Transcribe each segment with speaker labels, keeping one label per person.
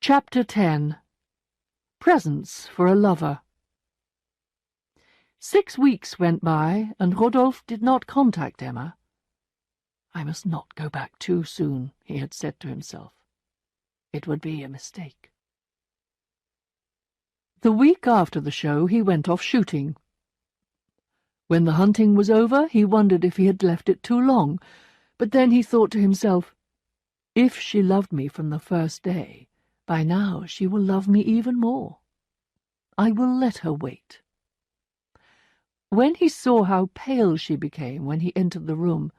Speaker 1: Chapter 10. Presents for a Lover. 6 weeks went by, and Rodolphe did not contact Emma. I must not go back too soon, he had said to himself. It would be a mistake. The week after the show he went off shooting. When the hunting was over, he wondered if he had left it too long, but then he thought to himself, if she loved me from the first day, by now she will love me even more. I will let her wait. When he saw how pale she became when he entered the room,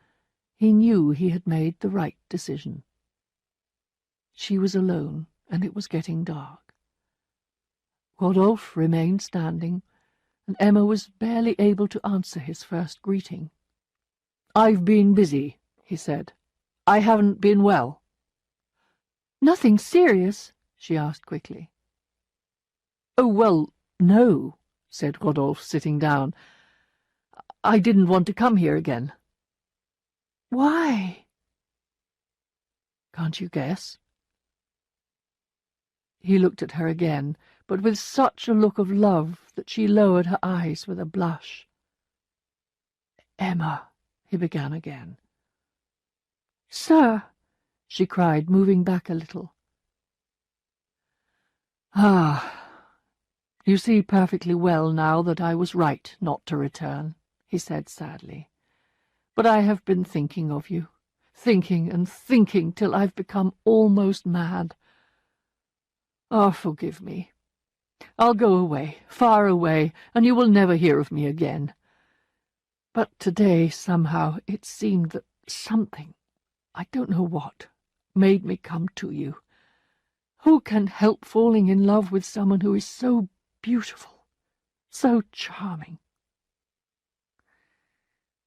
Speaker 1: he knew he had made the right decision. She was alone, and it was getting dark. Rodolphe remained standing, and Emma was barely able to answer his first greeting. "I've been busy," he said. "I haven't been well." "Nothing serious?" she asked quickly. "Oh, well, no," said Rodolphe, sitting down. "I didn't want to come here again." "Why?" "Can't you guess?" He looked at her again, but with such a look of love that she lowered her eyes with a blush. "Emma," he began again. "Sir," she cried, moving back a little. "Ah, you see perfectly well now that I was right not to return," he said sadly. "But I have been thinking of you, thinking and thinking till I've become almost mad. Oh, forgive me. I'll go away, far away, and you will never hear of me again. But today, somehow, it seemed that something, I don't know what, made me come to you. Who can help falling in love with someone who is so beautiful, so charming?"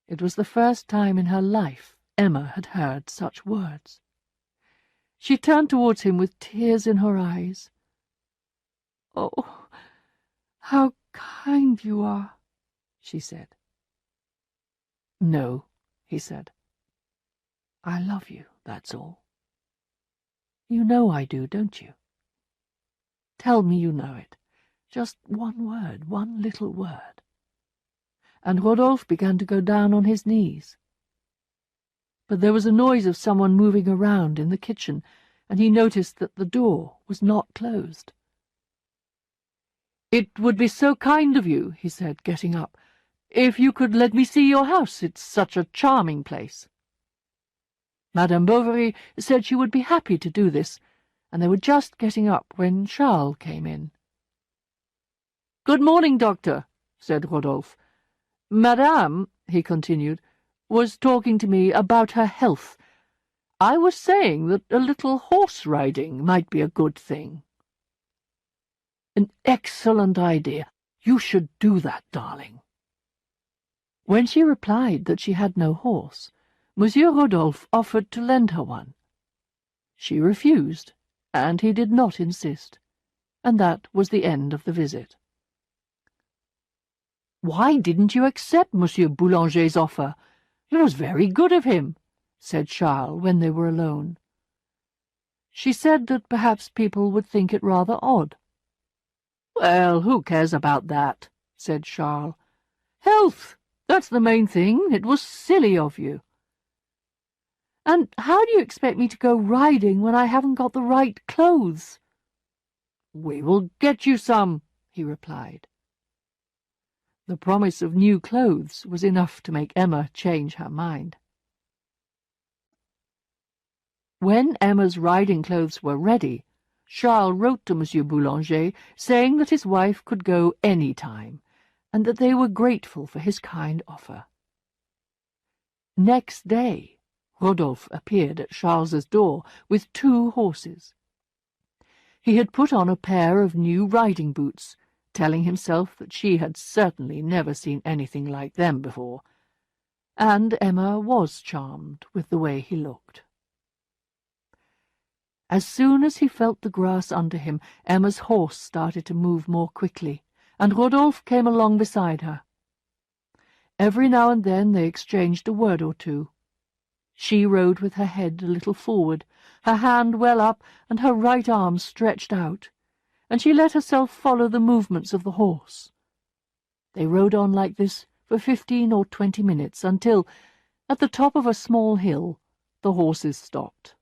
Speaker 1: It was the first time in her life Emma had heard such words. She turned towards him with tears in her eyes. "Oh, how kind you are," she said. "No," he said. "I love you, that's all. You know I do, don't you? Tell me you know it. Just one word, one little word." And Rodolphe began to go down on his knees. But there was a noise of someone moving around in the kitchen, and he noticed that the door was not closed. "It would be so kind of you," he said, getting up, "if you could let me see your house. It's such a charming place." Madame Bovary said she would be happy to do this, and they were just getting up when Charles came in. "Good morning, doctor," said Rodolphe. "Madame," he continued, "was talking to me about her health. I was saying that a little horse-riding might be a good thing." "An excellent idea. You should do that, darling." When she replied that she had no horse, Monsieur Rodolphe offered to lend her one. She refused, and he did not insist, and that was the end of the visit. "Why didn't you accept Monsieur Boulanger's offer? It was very good of him," said Charles when they were alone. She said that perhaps people would think it rather odd. "Well, who cares about that?" said Charles. "Health, that's the main thing. It was silly of you." "And how do you expect me to go riding when I haven't got the right clothes?" "We will get you some," he replied. The promise of new clothes was enough to make Emma change her mind. When Emma's riding clothes were ready, Charles wrote to Monsieur Boulanger saying that his wife could go any time, and that they were grateful for his kind offer. Next day, Rodolphe appeared at Charles's door with 2 horses. He had put on a pair of new riding boots, telling himself that she had certainly never seen anything like them before, and Emma was charmed with the way he looked. As soon as he felt the grass under him, Emma's horse started to move more quickly, and Rodolphe came along beside her. Every now and then they exchanged a word or two. She rode with her head a little forward, her hand well up and her right arm stretched out, and she let herself follow the movements of the horse. They rode on like this for 15 or 20 minutes until, at the top of a small hill, the horses stopped.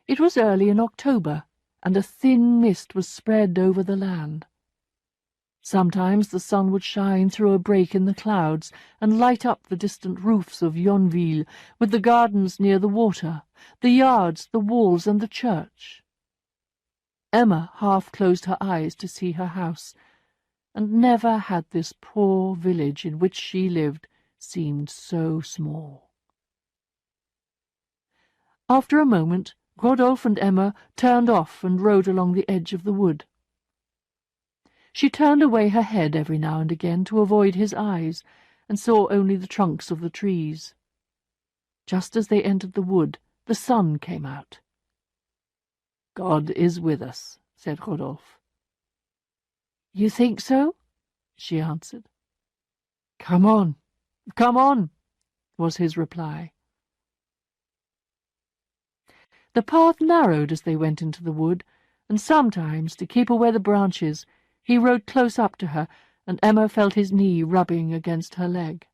Speaker 1: It was early in October, and a thin mist was spread over the land. Sometimes the sun would shine through a break in the clouds and light up the distant roofs of Yonville, with the gardens near the water, the yards, the walls, and the church. Emma half closed her eyes to see her house, and never had this poor village in which she lived seemed so small. After a moment, Rodolphe and Emma turned off and rode along the edge of the wood. She turned away her head every now and again to avoid his eyes, and saw only the trunks of the trees. Just as they entered the wood, the sun came out. "God is with us," said Rodolphe. "You think so?" she answered. "Come on, come on," was his reply. The path narrowed as they went into the wood, and sometimes, to keep away the branches, he rode close up to her, and Emma felt his knee rubbing against her leg.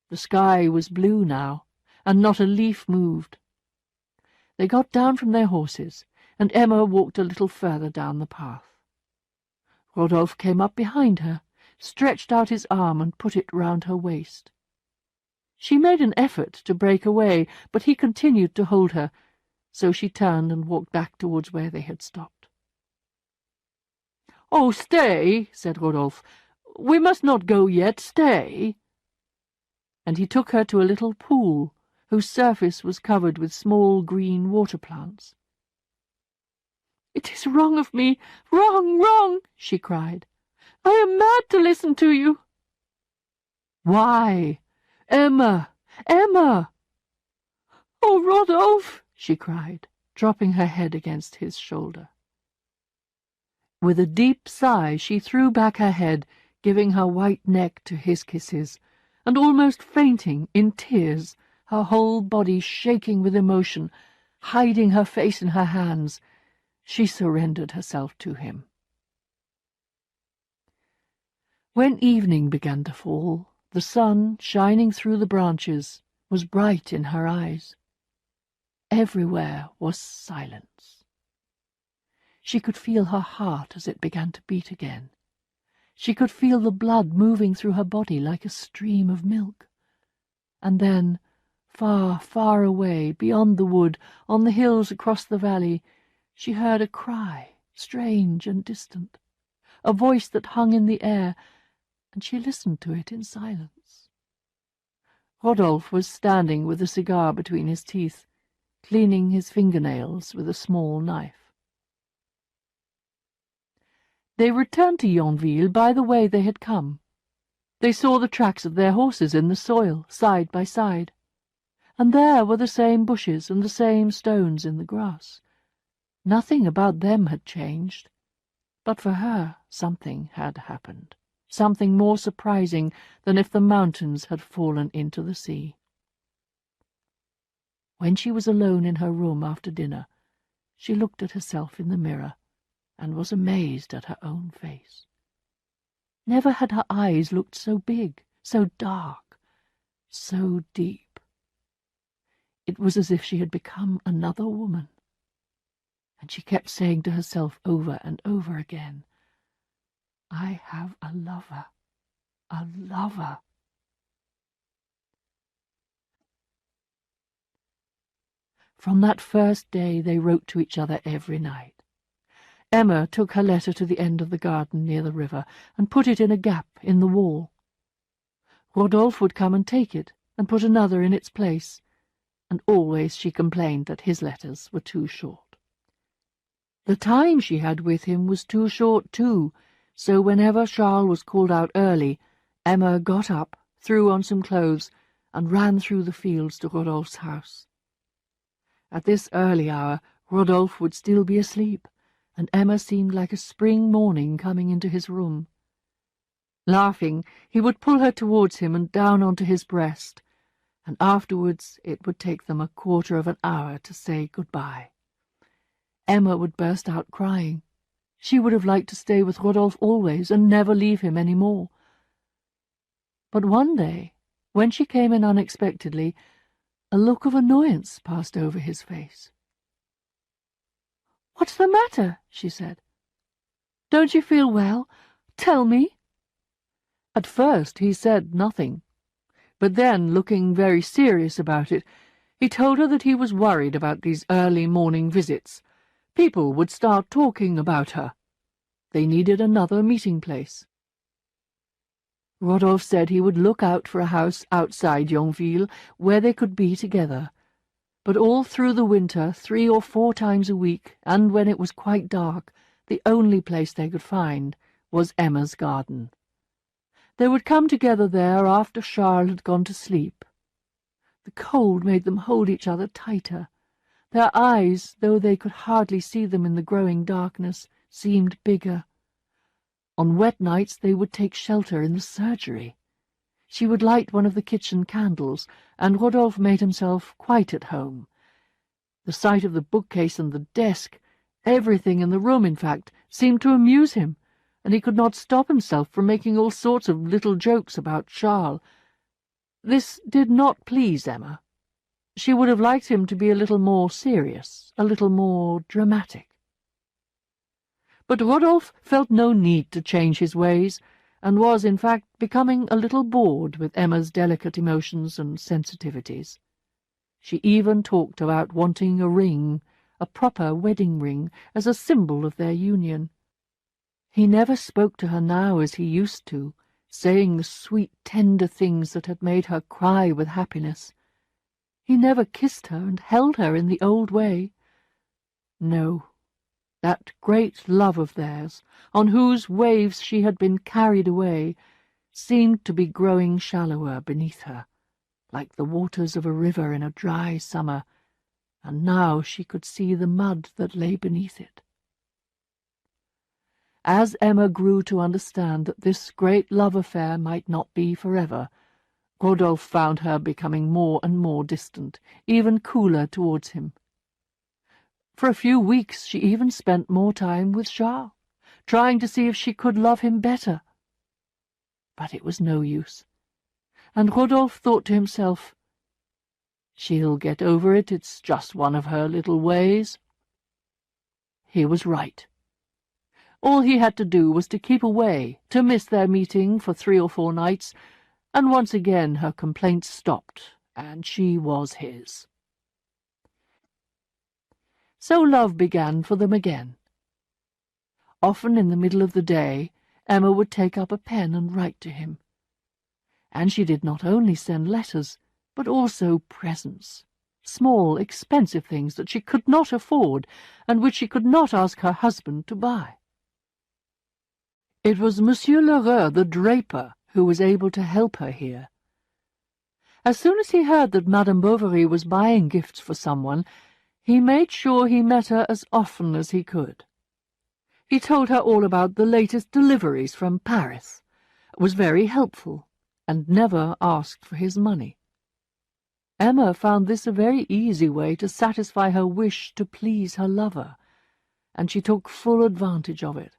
Speaker 1: The sky was blue now, and not a leaf moved. They got down from their horses, and Emma walked a little further down the path. Rodolphe came up behind her, stretched out his arm and put it round her waist. She made an effort to break away, but he continued to hold her, so she turned and walked back towards where they had stopped. "Oh, stay," said Rodolphe. "We must not go yet. Stay." And he took her to a little pool, whose surface was covered with small green water plants. "It is wrong of me, wrong, wrong," she cried. "I am mad to listen to you." "Why? Emma, Emma!" "Oh, Rodolphe!" she cried, dropping her head against his shoulder. With a deep sigh she threw back her head, giving her white neck to his kisses, and almost fainting, in tears, her whole body shaking with emotion, hiding her face in her hands, she surrendered herself to him. When evening began to fall, the sun, shining through the branches, was bright in her eyes. Everywhere was silence. She could feel her heart as it began to beat again. She could feel the blood moving through her body like a stream of milk. And then, far, far away, beyond the wood, on the hills across the valley, she heard a cry, strange and distant, a voice that hung in the air, and she listened to it in silence. Rodolphe was standing with a cigar between his teeth, cleaning his fingernails with a small knife. They returned to Yonville by the way they had come. They saw the tracks of their horses in the soil, side by side, and there were the same bushes and the same stones in the grass. Nothing about them had changed, but for her something had happened, something more surprising than if the mountains had fallen into the sea. When she was alone in her room after dinner, she looked at herself in the mirror and was amazed at her own face. Never had her eyes looked so big, so dark, so deep. It was as if she had become another woman. And she kept saying to herself over and over again, "I have a lover, a lover." From that first day they wrote to each other every night. Emma took her letter to the end of the garden near the river and put it in a gap in the wall. Rodolphe would come and take it and put another in its place, and always she complained that his letters were too short. The time she had with him was too short too, so whenever Charles was called out early, Emma got up, threw on some clothes, and ran through the fields to Rodolphe's house. At this early hour Rodolphe would still be asleep, and Emma seemed like a spring morning coming into his room. Laughing, he would pull her towards him and down onto his breast, and afterwards it would take them a quarter of an hour to say goodbye. Emma would burst out crying. She would have liked to stay with Rodolphe always and never leave him any more. But one day, when she came in unexpectedly, a look of annoyance passed over his face. "What's the matter?" she said. "Don't you feel well? Tell me." At first he said nothing, but then, looking very serious about it, he told her that he was worried about these early morning visits. People would start talking about her. They needed another meeting place. Rodolphe said he would look out for a house outside Yonville where they could be together. But all through the winter, 3 or 4 times a week, and when it was quite dark, the only place they could find was Emma's garden. They would come together there after Charles had gone to sleep. The cold made them hold each other tighter. Their eyes, though they could hardly see them in the growing darkness, seemed bigger. On wet nights they would take shelter in the surgery. She would light one of the kitchen candles, and Rodolphe made himself quite at home. The sight of the bookcase and the desk, everything in the room, in fact, seemed to amuse him, and he could not stop himself from making all sorts of little jokes about Charles. This did not please Emma. She would have liked him to be a little more serious, a little more dramatic. But Rodolphe felt no need to change his ways, and was, in fact, becoming a little bored with Emma's delicate emotions and sensitivities. She even talked about wanting a ring, a proper wedding ring, as a symbol of their union. He never spoke to her now as he used to, saying the sweet, tender things that had made her cry with happiness. He never kissed her and held her in the old way. No, that great love of theirs, on whose waves she had been carried away, seemed to be growing shallower beneath her, like the waters of a river in a dry summer, and now she could see the mud that lay beneath it. As Emma grew to understand that this great love affair might not be forever, Rodolphe found her becoming more and more distant, even cooler towards him. For a few weeks she even spent more time with Charles, trying to see if she could love him better. But it was no use, and Rodolphe thought to himself, "She'll get over it, it's just one of her little ways." He was right. All he had to do was to keep away, to miss their meeting for 3 or 4 nights, and once again her complaints stopped, and she was his. So love began for them again. Often in the middle of the day, Emma would take up a pen and write to him. And she did not only send letters, but also presents, small, expensive things that she could not afford, and which she could not ask her husband to buy. It was Monsieur Lheureux, the draper, who was able to help her here. As soon as he heard that Madame Bovary was buying gifts for someone, he made sure he met her as often as he could. He told her all about the latest deliveries from Paris, was very helpful, and never asked for his money. Emma found this a very easy way to satisfy her wish to please her lover, and she took full advantage of it.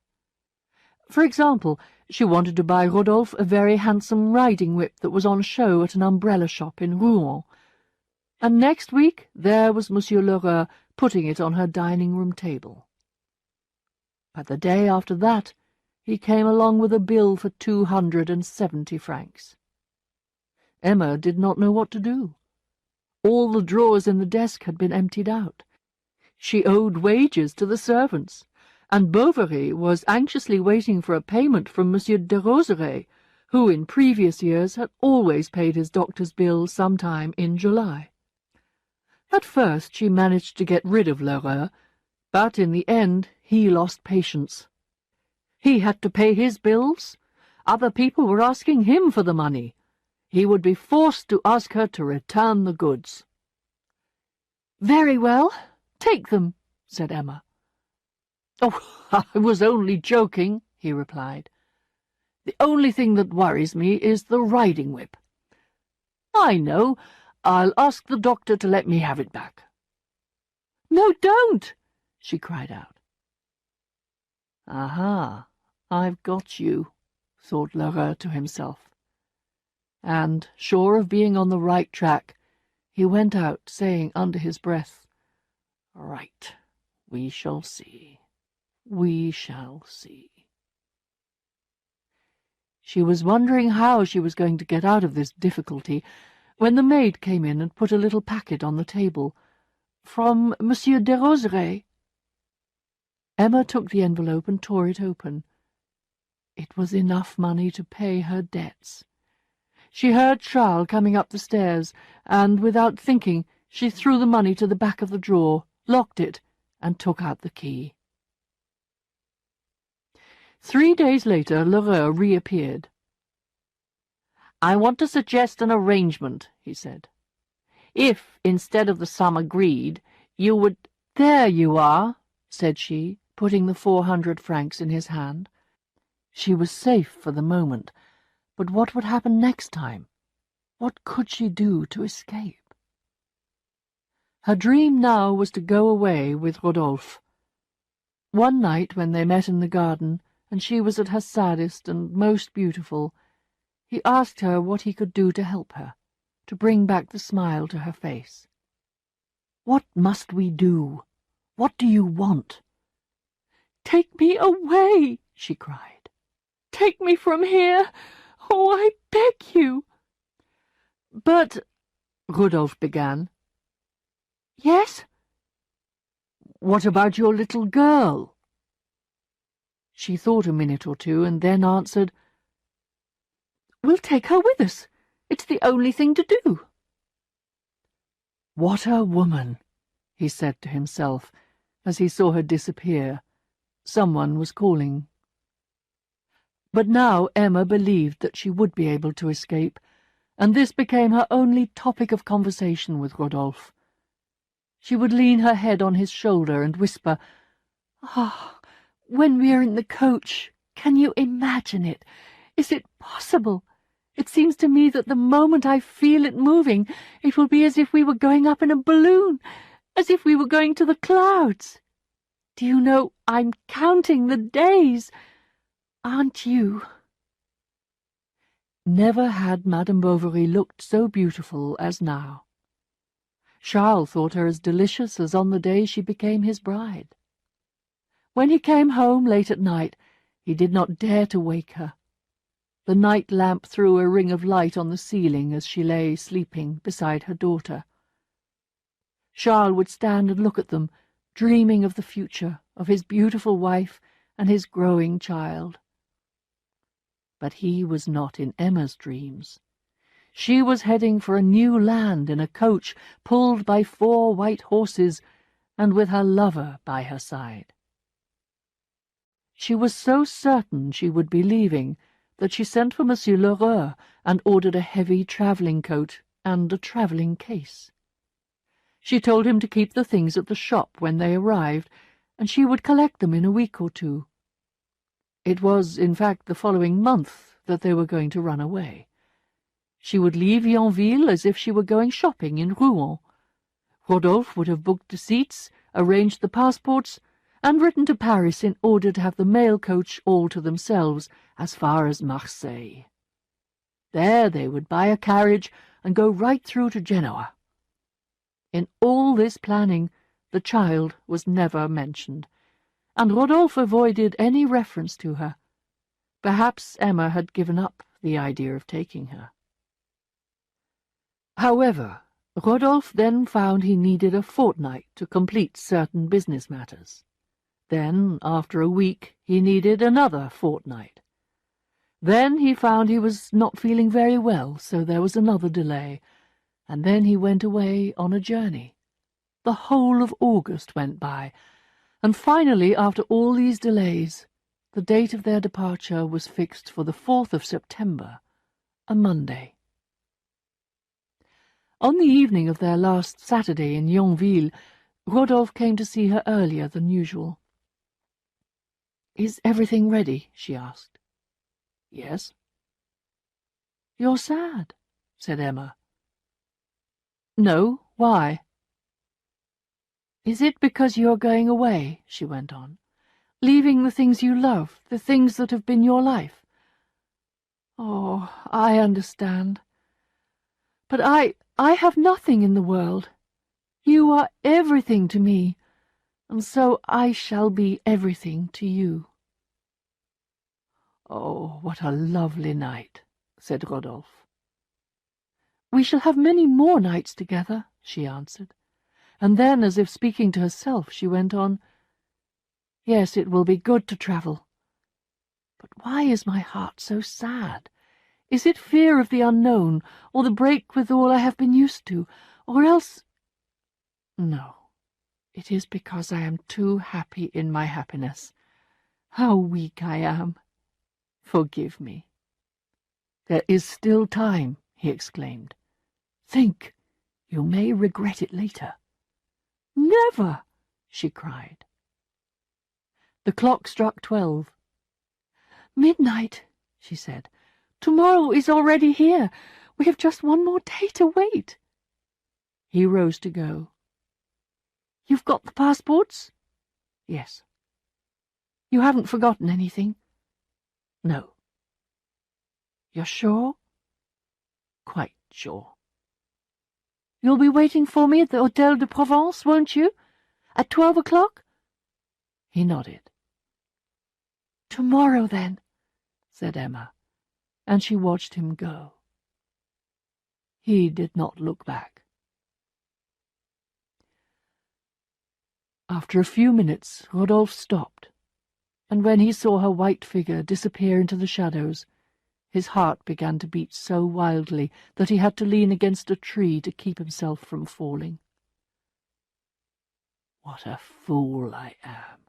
Speaker 1: For example, she wanted to buy Rodolphe a very handsome riding-whip that was on show at an umbrella shop in Rouen, and next week there was Monsieur Lheureux putting it on her dining-room table. But the day after that he came along with a bill for 270 francs. Emma did not know what to do. All the drawers in the desk had been emptied out. She owed wages to the servants, and Bovary was anxiously waiting for a payment from Monsieur de Roseray, who in previous years had always paid his doctor's bill sometime in July. At first she managed to get rid of Lheureux, but in the end he lost patience. He had to pay his bills. Other people were asking him for the money. He would be forced to ask her to return the goods. "Very well, take them," said Emma. "Oh, I was only joking," he replied. "The only thing that worries me is the riding-whip." "I know. I'll ask the doctor to let me have it back." "No, don't!" she cried out. "Aha, I've got you," thought Lheureux to himself. And, sure of being on the right track, he went out, saying under his breath, "Right, we shall see. We shall see." She was wondering how she was going to get out of this difficulty when the maid came in and put a little packet on the table. "From Monsieur Desrosiers." Emma took the envelope and tore it open. It was enough money to pay her debts. She heard Charles coming up the stairs, and, without thinking, she threw the money to the back of the drawer, locked it, and took out the key. 3 days later, Lheureux reappeared. "I want to suggest an arrangement," he said. "If, instead of the sum agreed, you would—" "There you are," said she, putting the 400 francs in his hand. She was safe for the moment, but what would happen next time? What could she do to escape? Her dream now was to go away with Rodolphe. One night, when they met in the garden, and she was at her saddest and most beautiful, he asked her what he could do to help her, to bring back the smile to her face. "What must we do? What do you want?" "Take me away," she cried. "Take me from here. Oh, I beg you." "But—" Rodolphe began. "Yes?" "What about your little girl?" She thought a minute or two, and then answered, "We'll take her with us. It's the only thing to do." "What a woman!" he said to himself, as he saw her disappear. Someone was calling. But now Emma believed that she would be able to escape, and this became her only topic of conversation with Rodolphe. She would lean her head on his shoulder and whisper, "Ah, when we are in the coach, can you imagine it? Is it possible? It seems to me that the moment I feel it moving, it will be as if we were going up in a balloon, as if we were going to the clouds. Do you know, I'm counting the days. Aren't you?" Never had Madame Bovary looked so beautiful as now. Charles thought her as delicious as on the day she became his bride. When he came home late at night, he did not dare to wake her. The night lamp threw a ring of light on the ceiling as she lay sleeping beside her daughter. Charles would stand and look at them, dreaming of the future, of his beautiful wife and his growing child. But he was not in Emma's dreams. She was heading for a new land in a coach pulled by 4 white horses, and with her lover by her side. She was so certain she would be leaving that she sent for Monsieur Lheureux and ordered a heavy travelling coat and a travelling case. She told him to keep the things at the shop when they arrived, and she would collect them in a week or 2. It was, in fact, the following month that they were going to run away. She would leave Yonville as if she were going shopping in Rouen. Rodolphe would have booked the seats, arranged the passports, and written to Paris in order to have the mail coach all to themselves as far as Marseille. There they would buy a carriage and go right through to Genoa. In all this planning, the child was never mentioned, and Rodolphe avoided any reference to her. Perhaps Emma had given up the idea of taking her. However, Rodolphe then found he needed a fortnight to complete certain business matters. Then, after a week, he needed another fortnight. Then he found he was not feeling very well, so there was another delay, and then he went away on a journey. The whole of August went by, and finally, after all these delays, the date of their departure was fixed for the 4th of September, a Monday. On the evening of their last Saturday in Yonville, Rodolphe came to see her earlier than usual. "Is everything ready?" she asked. "Yes." "You're sad," said Emma. No, why? Is it because you're going away, she went on, leaving the things you love, the things that have been your life? Oh, I understand. But I have nothing in the world. You are everything to me, and so I shall be everything to you. Oh, what a lovely night, said Rodolphe. We shall have many more nights together, she answered. And then, as if speaking to herself, she went on, Yes, it will be good to travel. But why is my heart so sad? Is it fear of the unknown, or the break with all I have been used to, or else— No, it is because I am too happy in my happiness. How weak I am! Forgive me. There is still time, he exclaimed. Think, you may regret it later. Never, she cried. The clock struck 12. Midnight, she said. Tomorrow is already here. We have just one more day to wait. He rose to go. You've got the passports? Yes. You haven't forgotten anything? No. You're sure? Quite sure. You'll be waiting for me at the Hôtel de Provence, won't you? At 12 o'clock? He nodded. Tomorrow, then, said Emma, and she watched him go. He did not look back. After a few minutes, Rodolphe stopped, and when he saw her white figure disappear into the shadows, his heart began to beat so wildly that he had to lean against a tree to keep himself from falling. What a fool I am!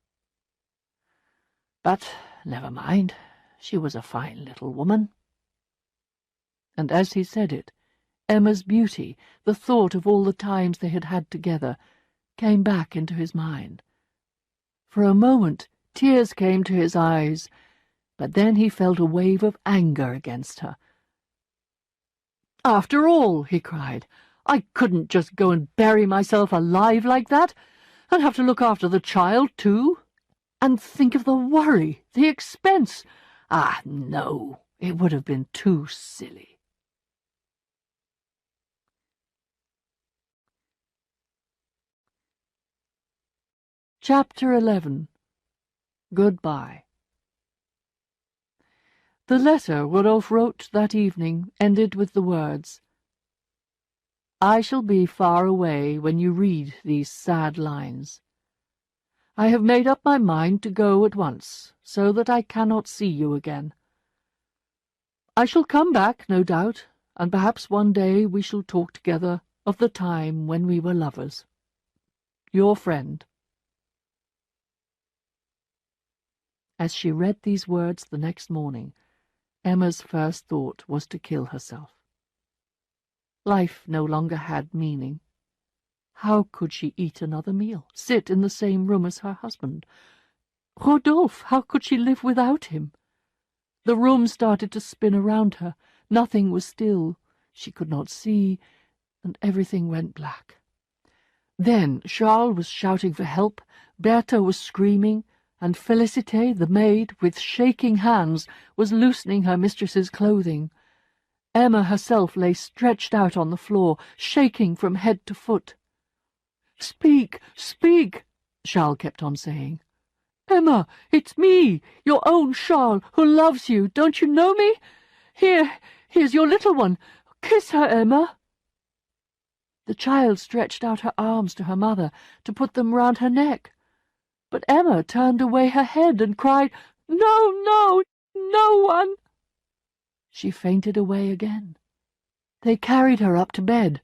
Speaker 1: But never mind, she was a fine little woman. And as he said it, Emma's beauty, the thought of all the times they had had together, came back into his mind. For a moment tears came to his eyes, but then he felt a wave of anger against her. After all, he cried, I couldn't just go and bury myself alive like that, and have to look after the child too. And think of the worry, the expense. Ah, no, it would have been too silly. Chapter 11. Goodbye. The letter Rodolphe wrote that evening ended with the words, I shall be far away when you read these sad lines. I have made up my mind to go at once, so that I cannot see you again. I shall come back, no doubt, and perhaps one day we shall talk together of the time when we were lovers. Your friend. As she read these words the next morning, Emma's first thought was to kill herself. Life no longer had meaning. How could she eat another meal, sit in the same room as her husband? Rodolphe, how could she live without him? The room started to spin around her. Nothing was still. She could not see, and everything went black. Then Charles was shouting for help, Bertha was screaming, and Félicité, the maid, with shaking hands, was loosening her mistress's clothing. Emma herself lay stretched out on the floor, shaking from head to foot. "Speak, speak," Charles kept on saying. "Emma, it's me, your own Charles, who loves you. Don't you know me? Here's your little one. Kiss her, Emma." The child stretched out her arms to her mother to put them round her neck. But Emma turned away her head and cried, "No, no, no one!" She fainted away again. They carried her up to bed.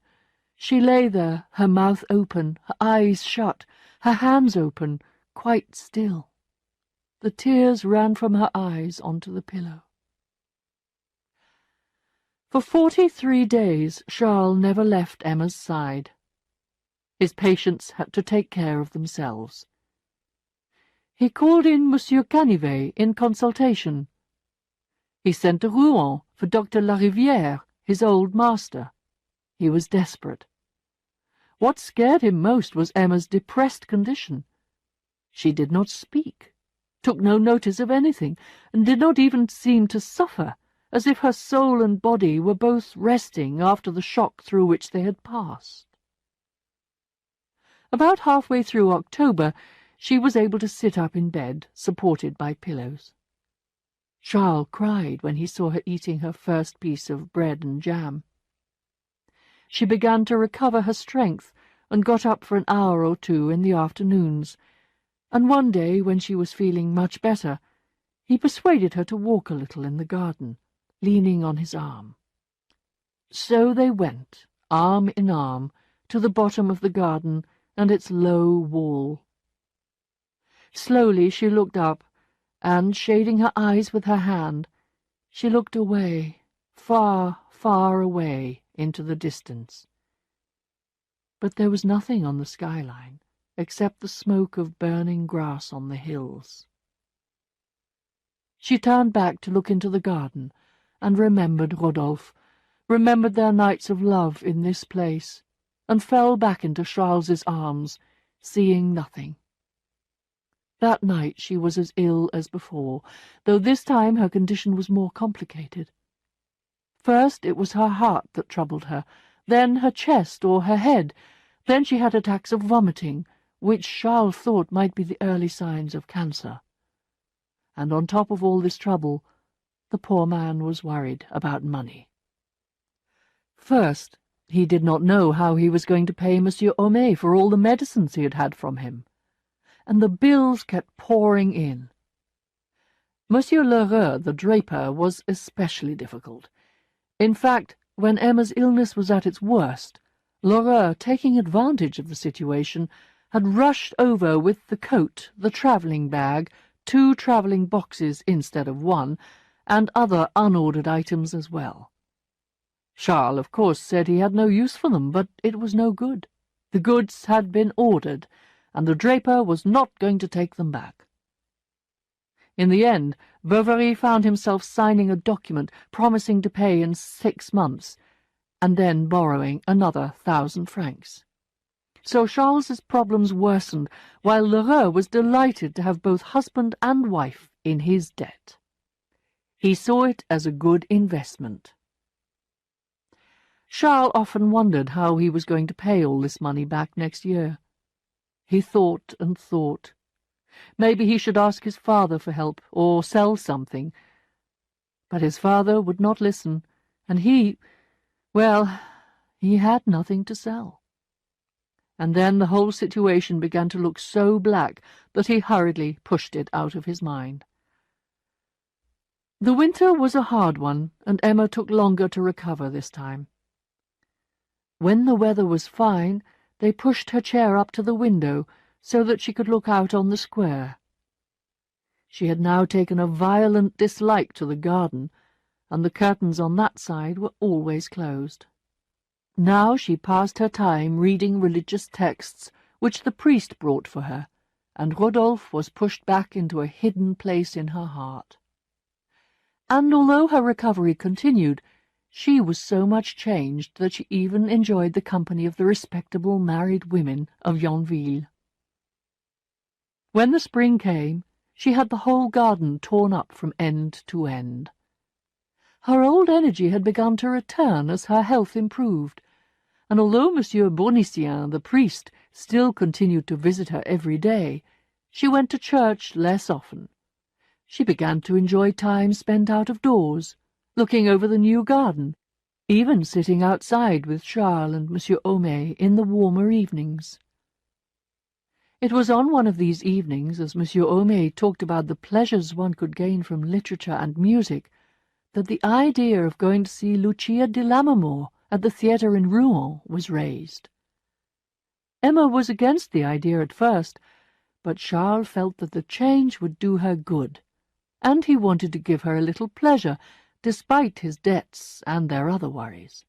Speaker 1: She lay there, her mouth open, her eyes shut, her hands open, quite still. The tears ran from her eyes onto the pillow. For 43 days Charles never left Emma's side. His patients had to take care of themselves. He called in Monsieur Canivet in consultation. He sent to Rouen for Dr. Larivière, his old master. He was desperate. What scared him most was Emma's depressed condition. She did not speak, took no notice of anything, and did not even seem to suffer, as if her soul and body were both resting after the shock through which they had passed. About halfway through October, she was able to sit up in bed, supported by pillows. Charles cried when he saw her eating her first piece of bread and jam. She began to recover her strength and got up for an hour or two in the afternoons, and one day, when she was feeling much better, he persuaded her to walk a little in the garden, leaning on his arm. So they went, arm in arm, to the bottom of the garden and its low wall. Slowly she looked up, and, shading her eyes with her hand, she looked away, far, far away into the distance. But there was nothing on the skyline, except the smoke of burning grass on the hills. She turned back to look into the garden, and remembered Rodolphe, remembered their nights of love in this place, and fell back into Charles's arms, seeing nothing. That night she was as ill as before, though this time her condition was more complicated. First it was her heart that troubled her, then her chest or her head, then she had attacks of vomiting, which Charles thought might be the early signs of cancer. And on top of all this trouble, the poor man was worried about money. First, he did not know how he was going to pay Monsieur Homais for all the medicines he had had from him, and the bills kept pouring in. Monsieur Lheureux, the draper, was especially difficult. In fact, when Emma's illness was at its worst, Lheureux, taking advantage of the situation, had rushed over with the coat, the travelling bag, 2 travelling boxes instead of 1, and other unordered items as well. Charles, of course, said he had no use for them, but it was no good. The goods had been ordered, and the draper was not going to take them back. In the end, Bovary found himself signing a document promising to pay in 6 months, and then borrowing another 1,000 francs. So Charles's problems worsened, while Lheureux was delighted to have both husband and wife in his debt. He saw it as a good investment. Charles often wondered how he was going to pay all this money back next year. He thought and thought. Maybe he should ask his father for help, or sell something. But his father would not listen, and he had nothing to sell. And then the whole situation began to look so black that he hurriedly pushed it out of his mind. The winter was a hard one, and Emma took longer to recover this time. When the weather was fine, they pushed her chair up to the window so that she could look out on the square. She had now taken a violent dislike to the garden, and the curtains on that side were always closed. Now she passed her time reading religious texts which the priest brought for her, and Rodolphe was pushed back into a hidden place in her heart. And although her recovery continued, she was so much changed that she even enjoyed the company of the respectable married women of Yonville. When the spring came, she had the whole garden torn up from end to end. Her old energy had begun to return as her health improved, and although Monsieur Bournisien, the priest, still continued to visit her every day, she went to church less often. She began to enjoy time spent out of doors, looking over the new garden, even sitting outside with Charles and Monsieur Homais in the warmer evenings. It was on one of these evenings, as Monsieur Homais talked about the pleasures one could gain from literature and music, that the idea of going to see Lucia di Lammermoor at the theatre in Rouen was raised. Emma was against the idea at first, but Charles felt that the change would do her good, and he wanted to give her a little pleasure, despite his debts and their other worries.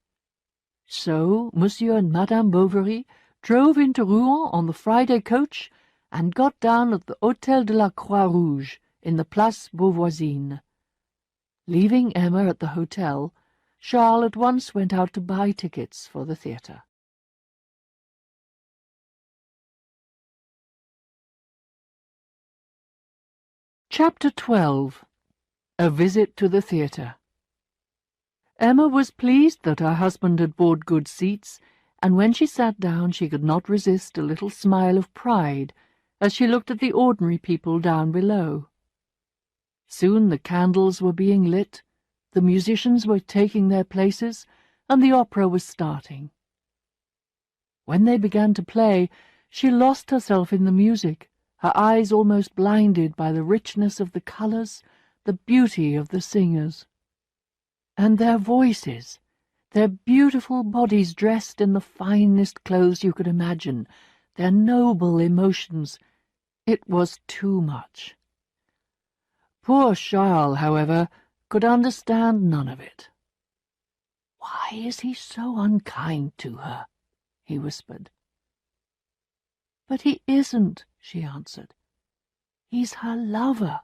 Speaker 1: So Monsieur and Madame Bovary drove into Rouen on the Friday coach and got down at the Hôtel de la Croix-Rouge in the Place Beauvoisine. Leaving Emma at the hotel, Charles at once went out to buy tickets for the theatre. Chapter 12. A Visit to the Theatre. Emma was pleased that her husband had bought good seats, and when she sat down she could not resist a little smile of pride as she looked at the ordinary people down below. Soon the candles were being lit, the musicians were taking their places, and the opera was starting. When they began to play, she lost herself in the music, her eyes almost blinded by the richness of the colours, the beauty of the singers. And their voices, their beautiful bodies dressed in the finest clothes you could imagine, their noble emotions, it was too much. Poor Charles, however, could understand none of it. "Why is he so unkind to her?" he whispered. "But he isn't," she answered. "He's her lover."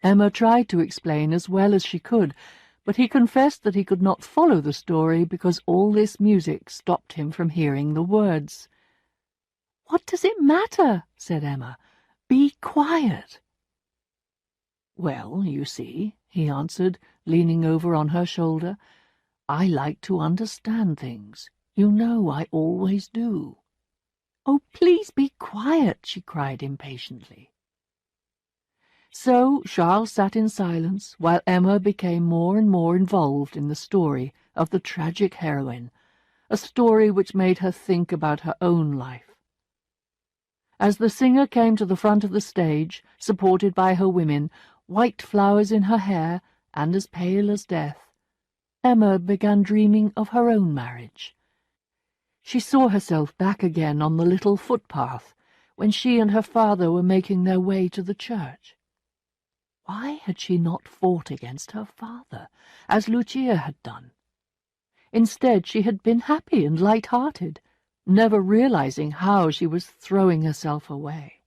Speaker 1: Emma tried to explain as well as she could, but he confessed that he could not follow the story because all this music stopped him from hearing the words. "What does it matter?" said Emma. "Be quiet." "Well, you see," he answered, leaning over on her shoulder, "I like to understand things. You know I always do." "Oh, please be quiet," she cried impatiently. So Charles sat in silence while Emma became more and more involved in the story of the tragic heroine, a story which made her think about her own life. As the singer came to the front of the stage, supported by her women, white flowers in her hair and as pale as death, Emma began dreaming of her own marriage. She saw herself back again on the little footpath when she and her father were making their way to the church. Why had she not fought against her father, as Lucia had done? Instead, she had been happy and light-hearted, never realizing how she was throwing herself away.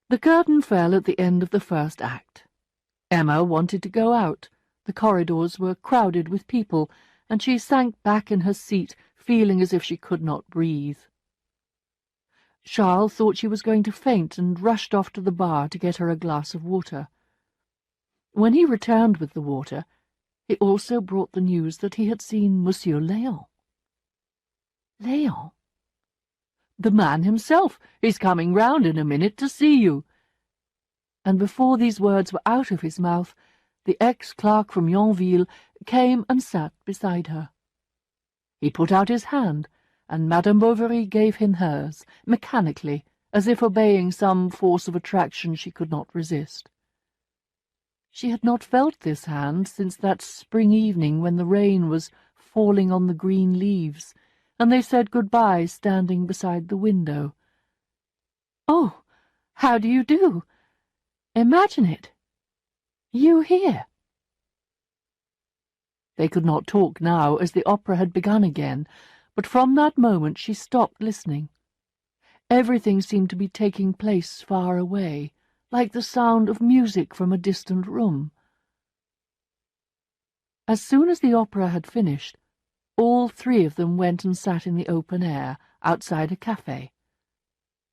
Speaker 1: The curtain fell at the end of the first act. Emma wanted to go out. The corridors were crowded with people, and she sank back in her seat, feeling as if she could not breathe. Charles thought she was going to faint and rushed off to the bar to get her a glass of water. When he returned with the water, he also brought the news that he had seen Monsieur Léon. "Léon?" "The man himself. He's coming round in a minute to see you." And before these words were out of his mouth, the ex-clerk from Yonville came and sat beside her. He put out his hand, and Madame Bovary gave him hers, mechanically, as if obeying some force of attraction she could not resist. She had not felt this hand since that spring evening when the rain was falling on the green leaves, and they said good-bye standing beside the window. "Oh, how do you do? Imagine it! You here!" They could not talk now, as the opera had begun again, but from that moment she stopped listening. Everything seemed to be taking place far away, like the sound of music from a distant room. As soon as the opera had finished, all three of them went and sat in the open air, outside a café.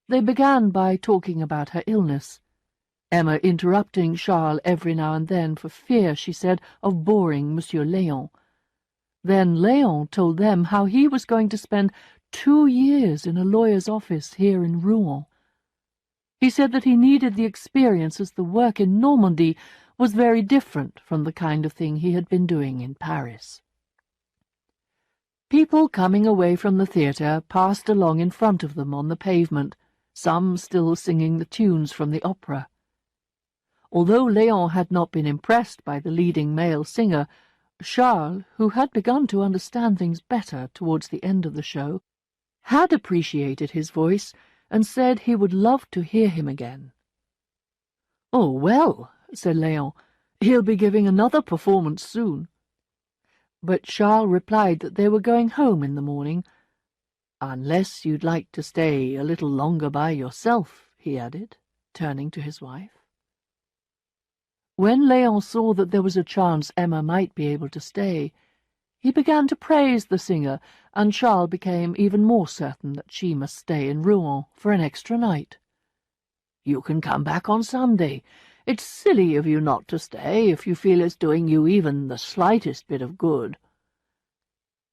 Speaker 1: They began by talking about her illness, Emma interrupting Charles every now and then for fear, she said, of boring Monsieur Léon. Then Léon told them how he was going to spend 2 years in a lawyer's office here in Rouen. He said that he needed the experience as the work in Normandy was very different from the kind of thing he had been doing in Paris. People coming away from the theatre passed along in front of them on the pavement, some still singing the tunes from the opera. Although Léon had not been impressed by the leading male singer, Charles, who had begun to understand things better towards the end of the show, had appreciated his voice and said he would love to hear him again. "Oh, well," said Léon, "he'll be giving another performance soon." But Charles replied that they were going home in the morning. "Unless you'd like to stay a little longer by yourself," he added, turning to his wife. When Léon saw that there was a chance Emma might be able to stay, he began to praise the singer, and Charles became even more certain that she must stay in Rouen for an extra night. You can come back on Sunday. It's silly of you not to stay if you feel it's doing you even the slightest bit of good."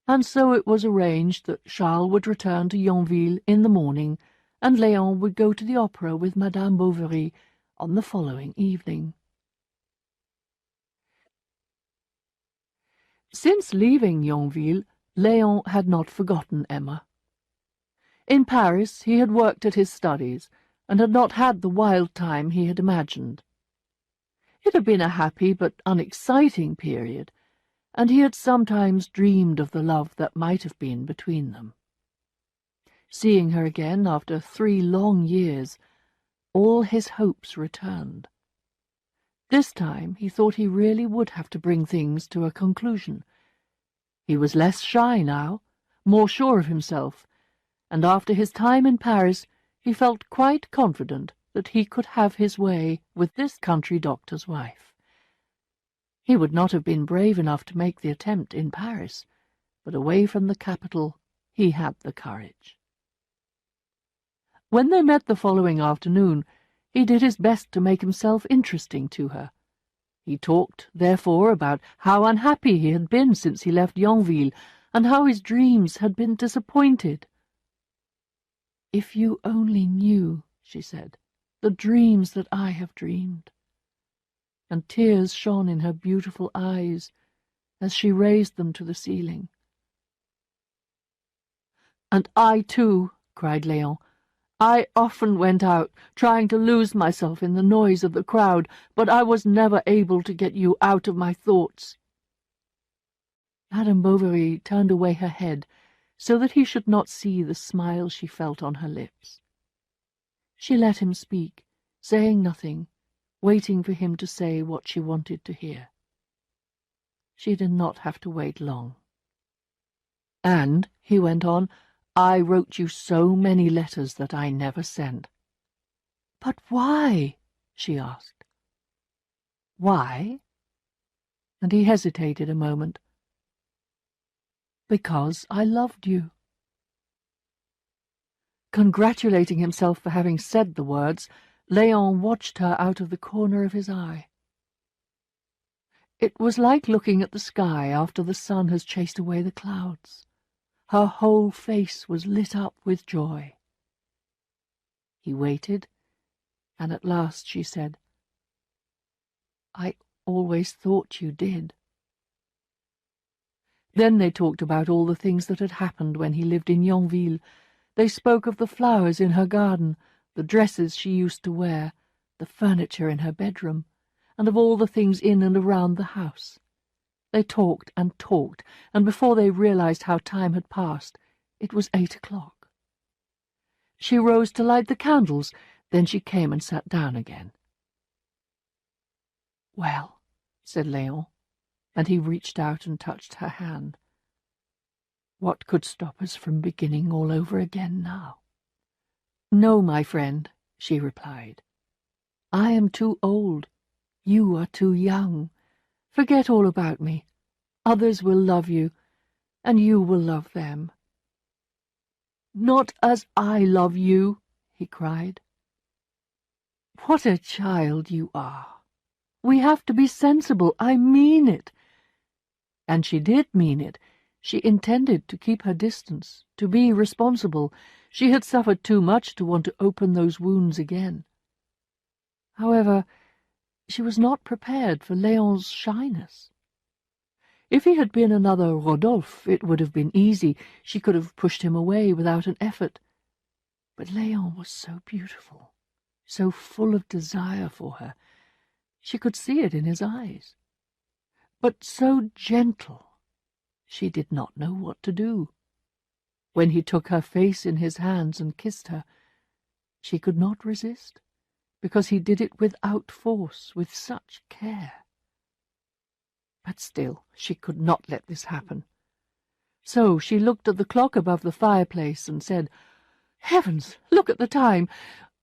Speaker 1: And so it was arranged that Charles would return to Yonville in the morning, and Léon would go to the opera with Madame Bovary on the following evening. Since leaving Yonville, Léon had not forgotten Emma. In Paris he had worked at his studies, and had not had the wild time he had imagined. It had been a happy but unexciting period, and he had sometimes dreamed of the love that might have been between them. Seeing her again after 3 long years, all his hopes returned. This time he thought he really would have to bring things to a conclusion. He was less shy now, more sure of himself, and after his time in Paris he felt quite confident that he could have his way with this country doctor's wife. He would not have been brave enough to make the attempt in Paris, but away from the capital he had the courage. When they met the following afternoon, he did his best to make himself interesting to her. He talked, therefore, about how unhappy he had been since he left Yonville, and how his dreams had been disappointed. "If you only knew," she said, "the dreams that I have dreamed." And tears shone in her beautiful eyes as she raised them to the ceiling. "And I, too," cried Léon. "I often went out, trying to lose myself in the noise of the crowd, but I was never able to get you out of my thoughts." Madame Bovary turned away her head, so that he should not see the smile she felt on her lips. She let him speak, saying nothing, waiting for him to say what she wanted to hear. She did not have to wait long. "And," he went on, "I wrote you so many letters that I never sent." "But why?" she asked. "Why?" And he hesitated a moment. "Because I loved you." Congratulating himself for having said the words, Léon watched her out of the corner of his eye. It was like looking at the sky after the sun has chased away the clouds. Her whole face was lit up with joy. He waited, and at last she said, "I always thought you did." Then they talked about all the things that had happened when he lived in Yonville. They spoke of the flowers in her garden, the dresses she used to wear, the furniture in her bedroom, and of all the things in and around the house. They talked, and before they realized how time had passed, it was 8 o'clock. She rose to light the candles, then she came and sat down again. "Well," said Léon, and he reached out and touched her hand. "What could stop us from beginning all over again now?" "No, my friend," she replied. "I am too old. You are too young. Forget all about me. Others will love you, and you will love them." "Not as I love you," he cried. "What a child you are! We have to be sensible. I mean it." And she did mean it. She intended to keep her distance, to be responsible. She had suffered too much to want to open those wounds again. However, she was not prepared for Léon's shyness. If he had been another Rodolphe, it would have been easy. She could have pushed him away without an effort. But Léon was so beautiful, so full of desire for her. She could see it in his eyes. But so gentle. She did not know what to do. When he took her face in his hands and kissed her, she could not resist, because he did it without force, with such care. But still she could not let this happen. So she looked at the clock above the fireplace and said, "Heavens, look at the time!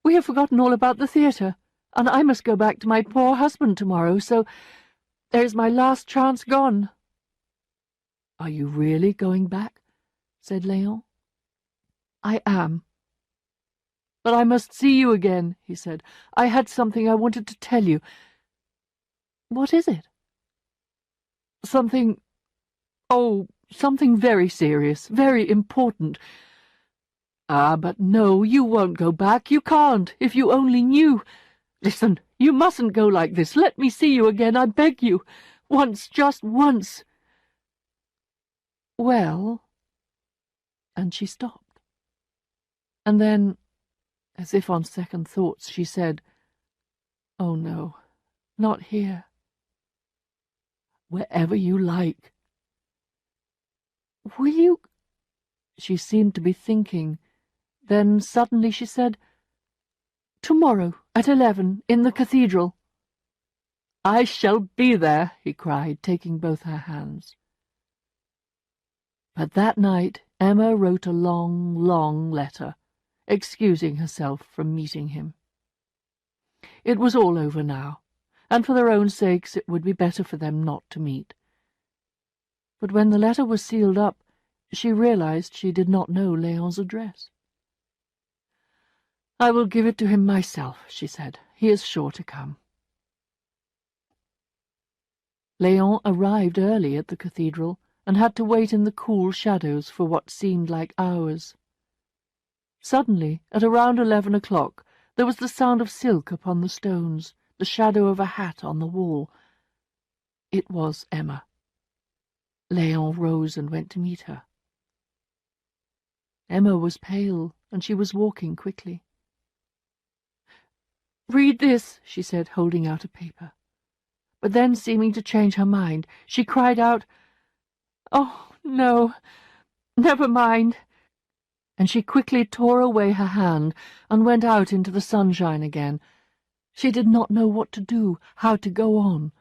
Speaker 1: We have forgotten all about the theatre, and I must go back to my poor husband tomorrow, so there is my last chance gone." "Are you really going back?" said Léon. "I am." "But I must see you again," he said. "I had something I wanted to tell you." "What is it?" "Something... oh, something very serious, very important." "Ah, but no, you won't go back. You can't. If you only knew. Listen, you mustn't go like this. Let me see you again, I beg you. Once, just once." "Well—" and she stopped. And then, as if on second thoughts, she said, "Oh, no, not here. Wherever you like." "Will you—" She seemed to be thinking. Then suddenly she said, "Tomorrow at 11 in the cathedral." "I shall be there," he cried, taking both her hands. But that night Emma wrote a long, long letter, excusing herself from meeting him. It was all over now, and for their own sakes it would be better for them not to meet. But when the letter was sealed up, she realized she did not know Léon's address. "I will give it to him myself," she said. "He is sure to come." Léon arrived early at the cathedral and had to wait in the cool shadows for what seemed like hours. Suddenly, at around 11 o'clock, there was the sound of silk upon the stones, the shadow of a hat on the wall. It was Emma. Léon rose and went to meet her. Emma was pale, and she was walking quickly. "Read this," she said, holding out a paper. But then, seeming to change her mind, she cried out, "Oh, no, never mind," and she quickly tore away her hand and went out into the sunshine again. She did not know what to do, how to go on.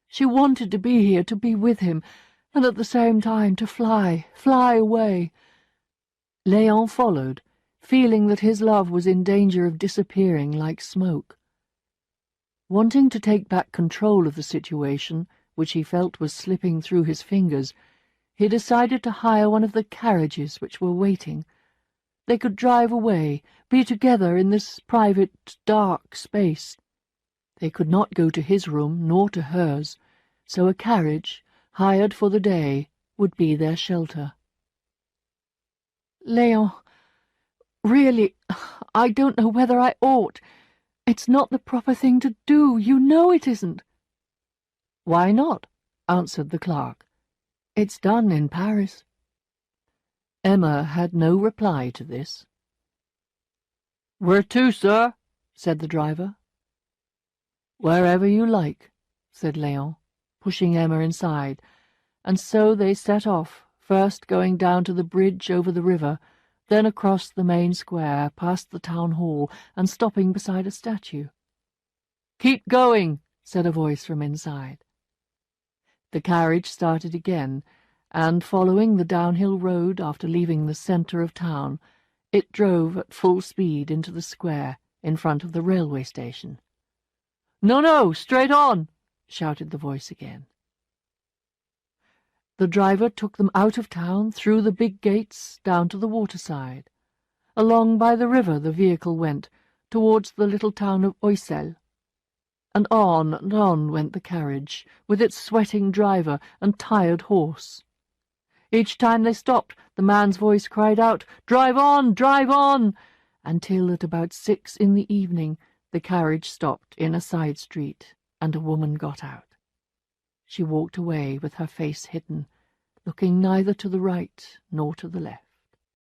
Speaker 1: She wanted to be here, to be with him, and at the same time to fly away. Léon followed, feeling that his love was in danger of disappearing like smoke. Wanting to take back control of the situation, which he felt was slipping through his fingers, he decided to hire one of the carriages which were waiting. They could drive away, be together in this private, dark space. They could not go to his room, nor to hers, so a carriage, hired for the day, would be their shelter. "Léon, really, I don't know whether I ought. It's not the proper thing to do. You know it isn't." "Why not?" answered the clerk. "It's done in Paris." Emma had no reply to this. "Where to, sir?" said the driver. "Wherever you like," said Léon, pushing Emma inside, and so they set off, first going down to the bridge over the river, then across the main square, past the town hall, and stopping beside a statue. "Keep going," said a voice from inside. The carriage started again, and, following the downhill road after leaving the centre of town, it drove at full speed into the square in front of the railway station. "No, no, straight on!" shouted the voice again. The driver took them out of town, through the big gates, down to the waterside. Along by the river the vehicle went, towards the little town of Oisel. And on went the carriage, with its sweating driver and tired horse. Each time they stopped, the man's voice cried out, drive on, until at about 6 in the evening the carriage stopped in a side street, and a woman got out. She walked away with her face hidden, looking neither to the right nor to the left.